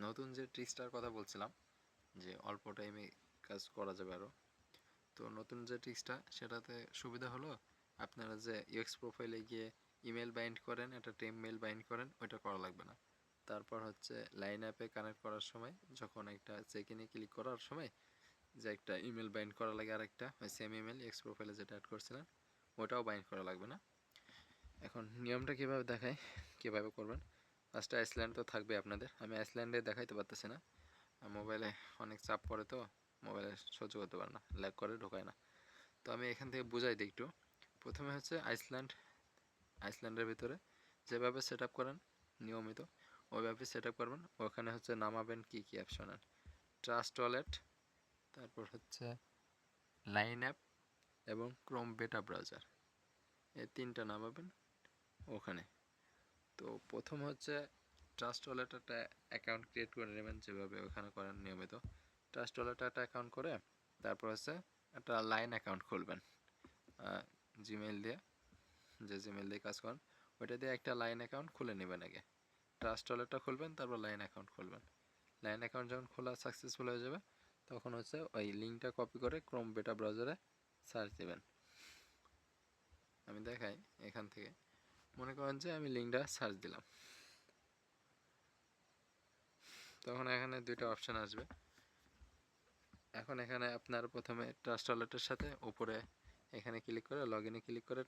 নতুন যে ট্রিক্সটার কথা বলছিলাম যে অল্প টাইমে কাজ করা যাবে আরও। তো নতুন যে ট্রিক্সটা সেটাতে সুবিধা হলো আপনারা যে ইউএক্স প্রোফাইলে গিয়ে ইমেল বাইন্ড করেন, একটা টেম মেল বাইন্ড করেন, ওইটা করা লাগবে না। তারপর হচ্ছে লাইন অ্যাপে কানেক্ট করার সময় যখন একটা চেক ইনে ক্লিক করার সময় যে একটা ইমেল বাইন্ড করা লাগে, আর একটা ওই সেম ইমেল ইউএক্স প্রোফাইলে যেটা অ্যাড করছিলেন ওটাও বাইন্ড করা লাগবে না। এখন নিয়মটা কীভাবে দেখায়, কীভাবে করবেন। ফার্স্টে আইসল্যান্ড তো থাকবে আপনাদের, আমি আইসল্যান্ডে দেখাইতে পারতেছি না, মোবাইলে অনেক চাপ পড়ে তো মোবাইলে সহ্য করতে পারে না, ল্যাগ করে ঢোকায় না। তো আমি এখান থেকে বুঝাই দিই একটু। প্রথমে হচ্ছে আইসল্যান্ডের ভিতরে যেভাবে সেট আপ করেন নিয়মিত ওইভাবে সেট আপ করবেন। ওখানে হচ্ছে নামাবেন কী কী অ্যাপ শোনেন, ট্রাস্ট ওয়ালেট, তারপর হচ্ছে লাইন অ্যাপ এবং ক্রোম বেটা ব্রাউজার, এই তিনটা নামাবেন ওখানে। তো প্রথম হচ্ছে ট্রাস্ট ওয়ালেট একটা অ্যাকাউন্ট ক্রিয়েট করে নেবেন যেভাবে ওখানে করেন নিয়মিত। ট্রাস্ট ওয়ালেট একটা অ্যাকাউন্ট করে তারপর হচ্ছে একটা লাইন অ্যাকাউন্ট খুলবেন জিমেইল দিয়ে, যে জিমেইল দিয়ে কাজ করেন ওইটা দিয়ে একটা লাইন অ্যাকাউন্ট খুলে নেবেন আগে। ট্রাস্ট ওয়ালেটটা খুলবেন, তারপর লাইন অ্যাকাউন্ট খুলবেন। লাইন অ্যাকাউন্ট যখন খোলা সাকসেসফুল হয়ে যাবে তখন হচ্ছে ওই লিঙ্কটা কপি করে ক্রোম বেটা ব্রাউজারে সার্চ দেবেন। আমি দেখাই এখান থেকে, মনে করেন যে আমি লিঙ্কটা সার্চ দিলাম, তখন এখানে দুইটা অপশান আসবে। এখন এখানে আপনার প্রথমে ট্রাস্ট ওয়ালেটের সাথে উপরে এখানে ক্লিক করে লগ ইনে ক্লিক করে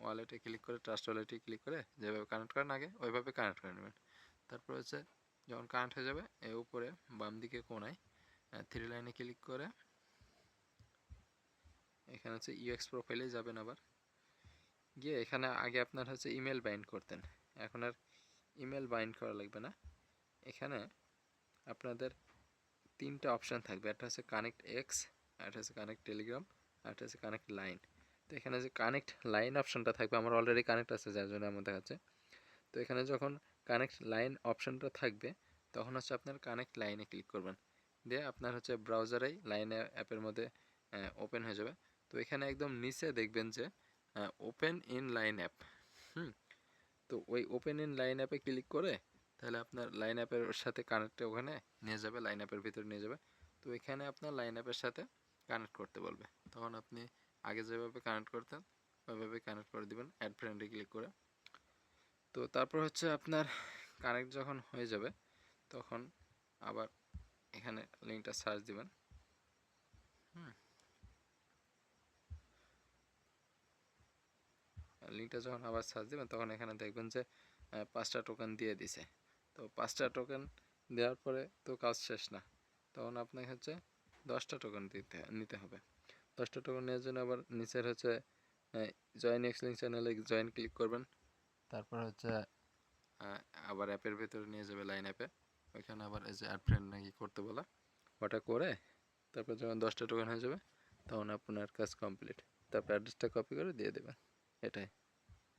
ওয়ালেটে ক্লিক করে ট্রাস্ট ওয়ালেটে ক্লিক করে যেভাবে কানেক্ট করেন আগে ওইভাবে কানেক্ট করে নেবেন। তারপর হচ্ছে যখন কানেক্ট হয়ে যাবে এর উপরে বাম দিকে কোনায় থ্রি লাইনে ক্লিক করে এখানে হচ্ছে ইউএক্স প্রোফাইলে যাবেন, আবার গিয়ে এখানে আগে আপনার হচ্ছে ইমেল বাইন্ড করতেন, এখন আর ইমেল বাইন্ড করা লাগবে না। এখানে আপনাদের তিনটা অপশান থাকবে, একটা হচ্ছে কানেক্ট এক্স, একটা হচ্ছে কানেক্ট টেলিগ্রাম, আর একটা হচ্ছে কানেক্ট লাইন। তো এখানে যে কানেক্ট লাইন অপশানটা থাকবে, আমার অলরেডি কানেক্ট আছে যার জন্য আমার দেখাচ্ছে। তো এখানে যখন কানেক্ট লাইন অপশানটা থাকবে তখন হচ্ছে আপনার কানেক্ট লাইনে ক্লিক করবেন, দিয়ে আপনার হচ্ছে ব্রাউজারেই লাইন অ্যাপের মধ্যে ওপেন হয়ে যাবে। তো এখানে একদম নিচে দেখবেন যে ওপেন ইন লাইন অ্যাপ, তো ওই ওপেন ইন লাইন অ্যাপে ক্লিক করে তাহলে আপনার লাইন অ্যাপের সাথে কানেক্টে ওখানে নিয়ে যাবে, লাইন অ্যাপের ভিতরে নিয়ে যাবে। তো এখানে আপনার লাইন অ্যাপের সাথে কানেক্ট করতে বলবে, তখন আপনি আগে যেভাবে কানেক্ট করতেন ওইভাবে কানেক্ট করে দিবেন অ্যাড ফ্রেন্ডে ক্লিক করে। তো তারপর হচ্ছে আপনার কানেক্ট যখন হয়ে যাবে তখন আবার এখানে লিঙ্কটা সার্চ দিবেন। লিঙ্কটা যখন আবার সার্চ দেবেন তখন এখানে দেখবেন যে 5টা টোকেন দিয়ে দিছে। তো 5টা টোকেন দেওয়ার পরে তো কাজ শেষ না, তখন আপনাকে হচ্ছে 10টা টোকেন নিতে হবে। 10টা টোকেন নেওয়ার জন্য আবার নিচের হচ্ছে জয়েন এক্সলিঙ্ক চ্যানেলে জয়েন ক্লিক করবেন। তারপর হচ্ছে আবার অ্যাপের ভেতরে নিয়ে যাবে লাইন অ্যাপে, ওইখানে আবার এই যে অ্যাড ফ্রেন্ড নাকি করতে বলা, ওটা করে তারপর যখন 10টা টোকেন হয়ে যাবে তখন আপনার কাজ কমপ্লিট। তারপর অ্যাড্রেসটা কপি করে দিয়ে দেবেন, এটাই।